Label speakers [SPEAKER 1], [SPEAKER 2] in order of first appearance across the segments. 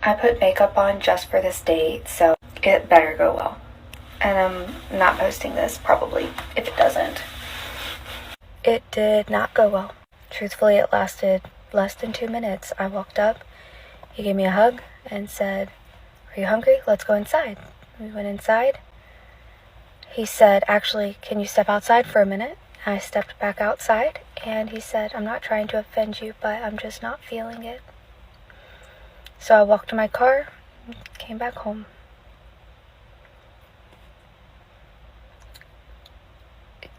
[SPEAKER 1] I put makeup on just for this date, so it better go well. And I'm not posting this, probably, if it doesn't. It did not go well. Truthfully, it lasted less than 2 minutes. I walked up, he gave me a hug and said, "Are you hungry? Let's go inside." We went inside. He said, "Actually, can you step outside for a minute?" I stepped back outside, and he said, "I'm not trying to offend you, but I'm just not feeling it." So I walked to my car and came back home.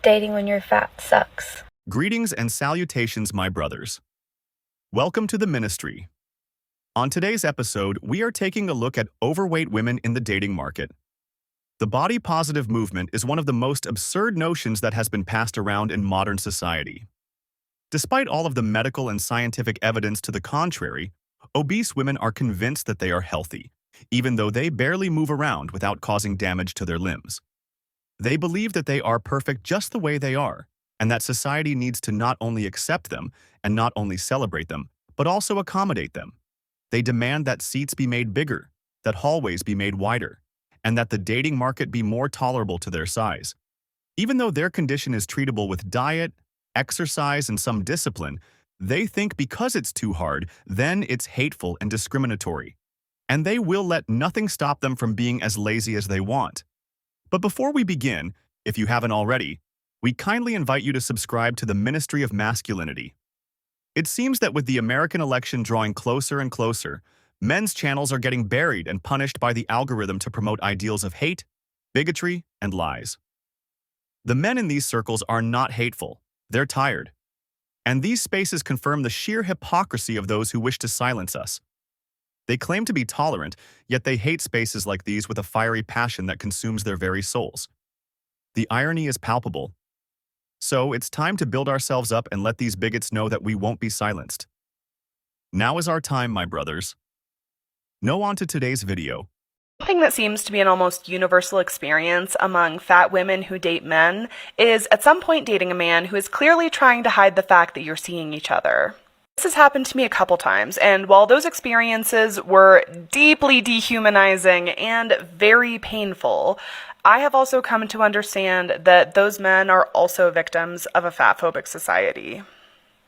[SPEAKER 1] Dating when you're fat sucks.
[SPEAKER 2] Greetings and salutations, my brothers. Welcome to the ministry. On today's episode, we are taking a look at overweight women in the dating market. The body positive movement is one of the most absurd notions that has been passed around in modern society. Despite all of the medical and scientific evidence to the contrary, obese women are convinced that they are healthy, even though they barely move around without causing damage to their limbs. They believe that they are perfect just the way they are, and that society needs to not only accept them and not only celebrate them, but also accommodate them. They demand that seats be made bigger, that hallways be made wider, and that the dating market be more tolerable to their size. Even though their condition is treatable with diet, exercise, and some discipline, they think because it's too hard, then it's hateful and discriminatory. And they will let nothing stop them from being as lazy as they want. But before we begin, if you haven't already, we kindly invite you to subscribe to the Ministry of Masculinity. It seems that with the American election drawing closer and closer, men's channels are getting buried and punished by the algorithm to promote ideals of hate, bigotry, and lies. The men in these circles are not hateful, they're tired. And these spaces confirm the sheer hypocrisy of those who wish to silence us. They claim to be tolerant, yet they hate spaces like these with a fiery passion that consumes their very souls. The irony is palpable. So it's time to build ourselves up and let these bigots know that we won't be silenced. Now is our time, my brothers. Now on to today's video.
[SPEAKER 3] Something that seems to be an almost universal experience among fat women who date men is at some point dating a man who is clearly trying to hide the fact that you're seeing each other. This has happened to me a couple times, and while those experiences were deeply dehumanizing and very painful, I have also come to understand that those men are also victims of a fatphobic society.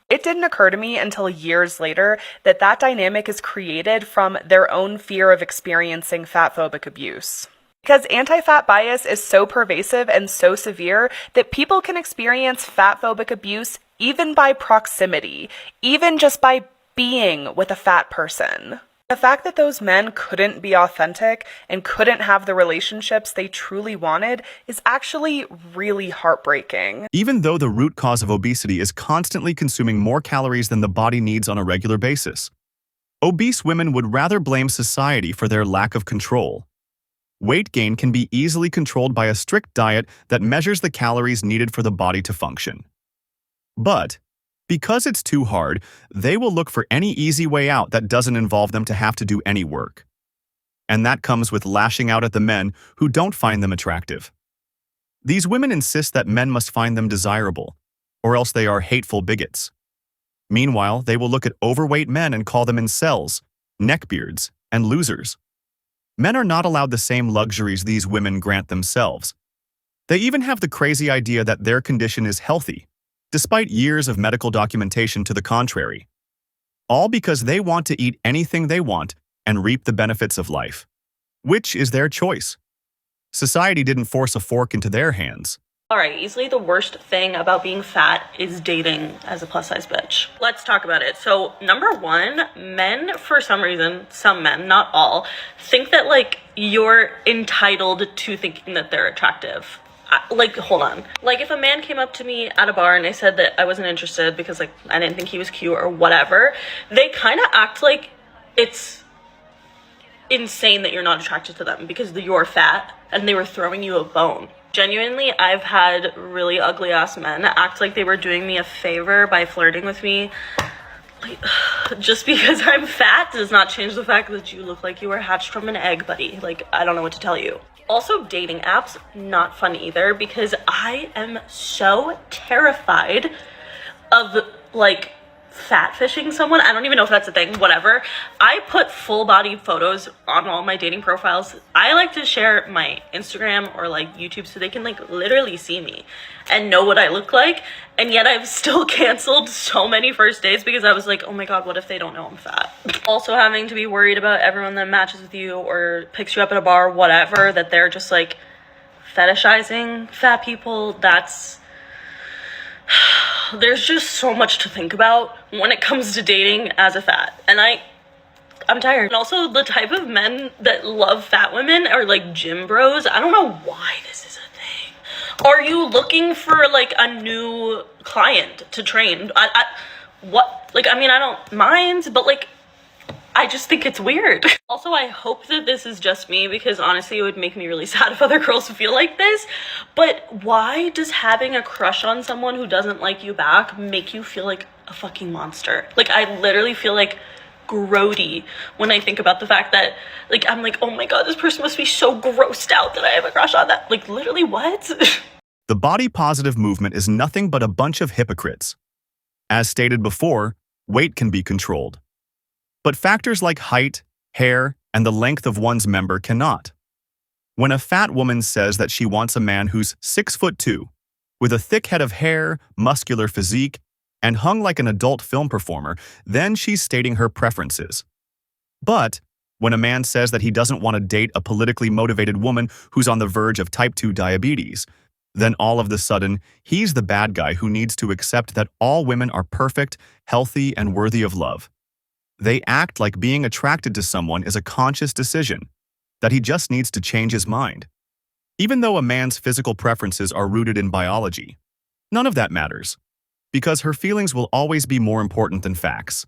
[SPEAKER 3] It didn't occur to me until years later that that dynamic is created from their own fear of experiencing fatphobic abuse. Because anti-fat bias is so pervasive and so severe that people can experience fatphobic abuse even by proximity, even just by being with a fat person. The fact that those men couldn't be authentic and couldn't have the relationships they truly wanted is actually really heartbreaking.
[SPEAKER 2] Even though the root cause of obesity is constantly consuming more calories than the body needs on a regular basis, obese women would rather blame society for their lack of control. Weight gain can be easily controlled by a strict diet that measures the calories needed for the body to function. But because it's too hard, they will look for any easy way out that doesn't involve them to have to do any work. And that comes with lashing out at the men who don't find them attractive. These women insist that men must find them desirable, or else they are hateful bigots. Meanwhile, they will look at overweight men and call them incels, neckbeards, and losers. Men are not allowed the same luxuries these women grant themselves. They even have the crazy idea that their condition is healthy, despite years of medical documentation to the contrary. All because they want to eat anything they want and reap the benefits of life, which is their choice. Society didn't force a fork into their hands.
[SPEAKER 4] Alright, easily the worst thing about being fat is dating as a plus size bitch. Let's talk about it. So, number one, men, for some reason, some men, not all, think that, you're entitled to thinking that they're attractive. Hold on. If a man came up to me at a bar and I said that I wasn't interested because, I didn't think he was cute or whatever, they kind of act like it's insane that you're not attracted to them because you're fat and they were throwing you a bone. Genuinely, I've had really ugly ass men act like they were doing me a favor by flirting with me. Just because I'm fat does not change the fact that you look like you were hatched from an egg, buddy. I don't know what to tell you. Also, dating apps, not fun either, because I am so terrified of, fat fishing someone. I don't even know if that's a thing, whatever. I put full body photos on all my dating profiles. I like to share my Instagram or like YouTube so they can like literally see me and know what I look like. And yet I've still canceled so many first dates because I was like, oh my God, what if they don't know I'm fat? Also having to be worried about everyone that matches with you or picks you up at a bar, whatever, that they're just like fetishizing fat people. There's just so much to think about when it comes to dating as a fat, and I'm tired. And also the type of men that love fat women are like gym bros. I don't know why this is a thing. Are you looking for like a new client to train? What, like, I mean, I don't mind, but like, I just think it's weird. Also, I hope that this is just me because honestly, it would make me really sad if other girls feel like this. But why does having a crush on someone who doesn't like you back make you feel like a fucking monster? Like, I literally feel like grody when I think about the fact that, like, I'm like, oh my God, this person must be so grossed out that I have a crush on that. Like, literally, what?
[SPEAKER 2] The body positive movement is nothing but a bunch of hypocrites. As stated before, weight can be controlled. But factors like height, hair, and the length of one's member cannot. When a fat woman says that she wants a man who's 6'2", with a thick head of hair, muscular physique, and hung like an adult film performer, then she's stating her preferences. But when a man says that he doesn't want to date a politically motivated woman who's on the verge of type 2 diabetes, then all of a sudden, he's the bad guy who needs to accept that all women are perfect, healthy, and worthy of love. They act like being attracted to someone is a conscious decision, that he just needs to change his mind. Even though a man's physical preferences are rooted in biology, none of that matters, because her feelings will always be more important than facts.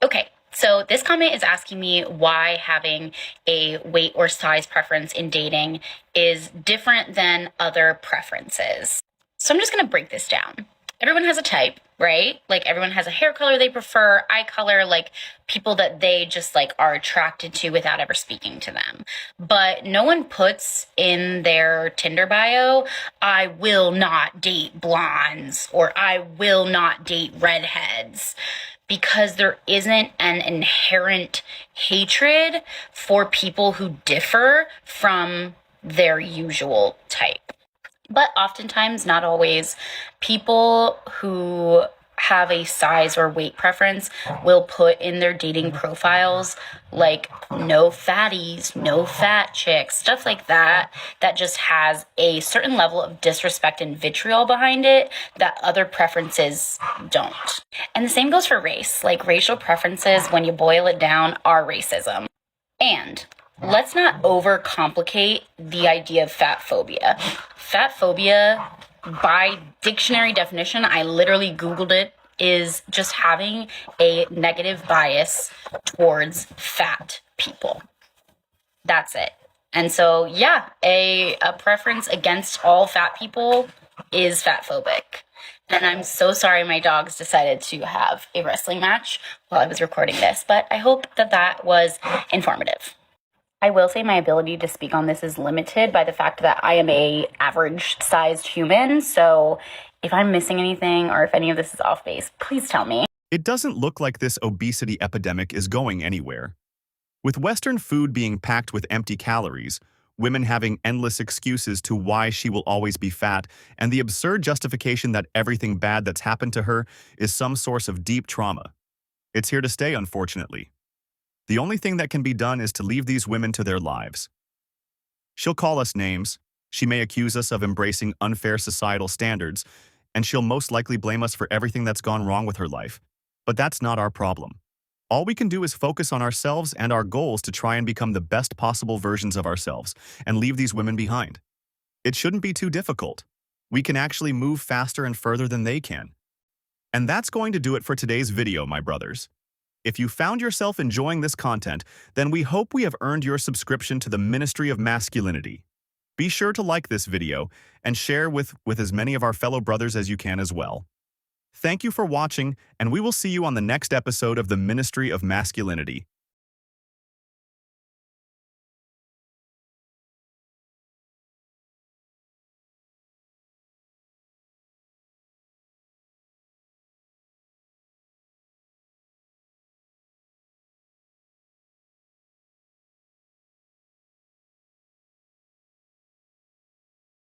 [SPEAKER 5] Okay, so this comment is asking me why having a weight or size preference in dating is different than other preferences. So I'm just going to break this down. Everyone has a type, right? Like everyone has a hair color they prefer, eye color, like people that they just like are attracted to without ever speaking to them. But no one puts in their Tinder bio, I will not date blondes or I will not date redheads, because there isn't an inherent hatred for people who differ from their usual type. But oftentimes, not always, people who have a size or weight preference will put in their dating profiles like no fatties, no fat chicks, stuff like that, that just has a certain level of disrespect and vitriol behind it that other preferences don't. And the same goes for race. Like racial preferences, when you boil it down, are racism. And let's not overcomplicate the idea of fat phobia. Fat phobia, by dictionary definition, I literally Googled it, is just having a negative bias towards fat people. That's it. And so, yeah, a preference against all fat people is fat phobic. And I'm so sorry my dogs decided to have a wrestling match while I was recording this, but I hope that that was informative. I will say my ability to speak on this is limited by the fact that I am a average-sized human, so if I'm missing anything or if any of this is off base, please tell me.
[SPEAKER 2] It doesn't look like this obesity epidemic is going anywhere. With Western food being packed with empty calories, women having endless excuses to why she will always be fat, and the absurd justification that everything bad that's happened to her is some source of deep trauma. It's here to stay, unfortunately. The only thing that can be done is to leave these women to their lives. She'll call us names, she may accuse us of embracing unfair societal standards, and she'll most likely blame us for everything that's gone wrong with her life. But that's not our problem. All we can do is focus on ourselves and our goals to try and become the best possible versions of ourselves and leave these women behind. It shouldn't be too difficult. We can actually move faster and further than they can. And that's going to do it for today's video, my brothers. If you found yourself enjoying this content, then we hope we have earned your subscription to the Ministry of Masculinity. Be sure to like this video and share with as many of our fellow brothers as you can as well. Thank you for watching, and we will see you on the next episode of the Ministry of Masculinity.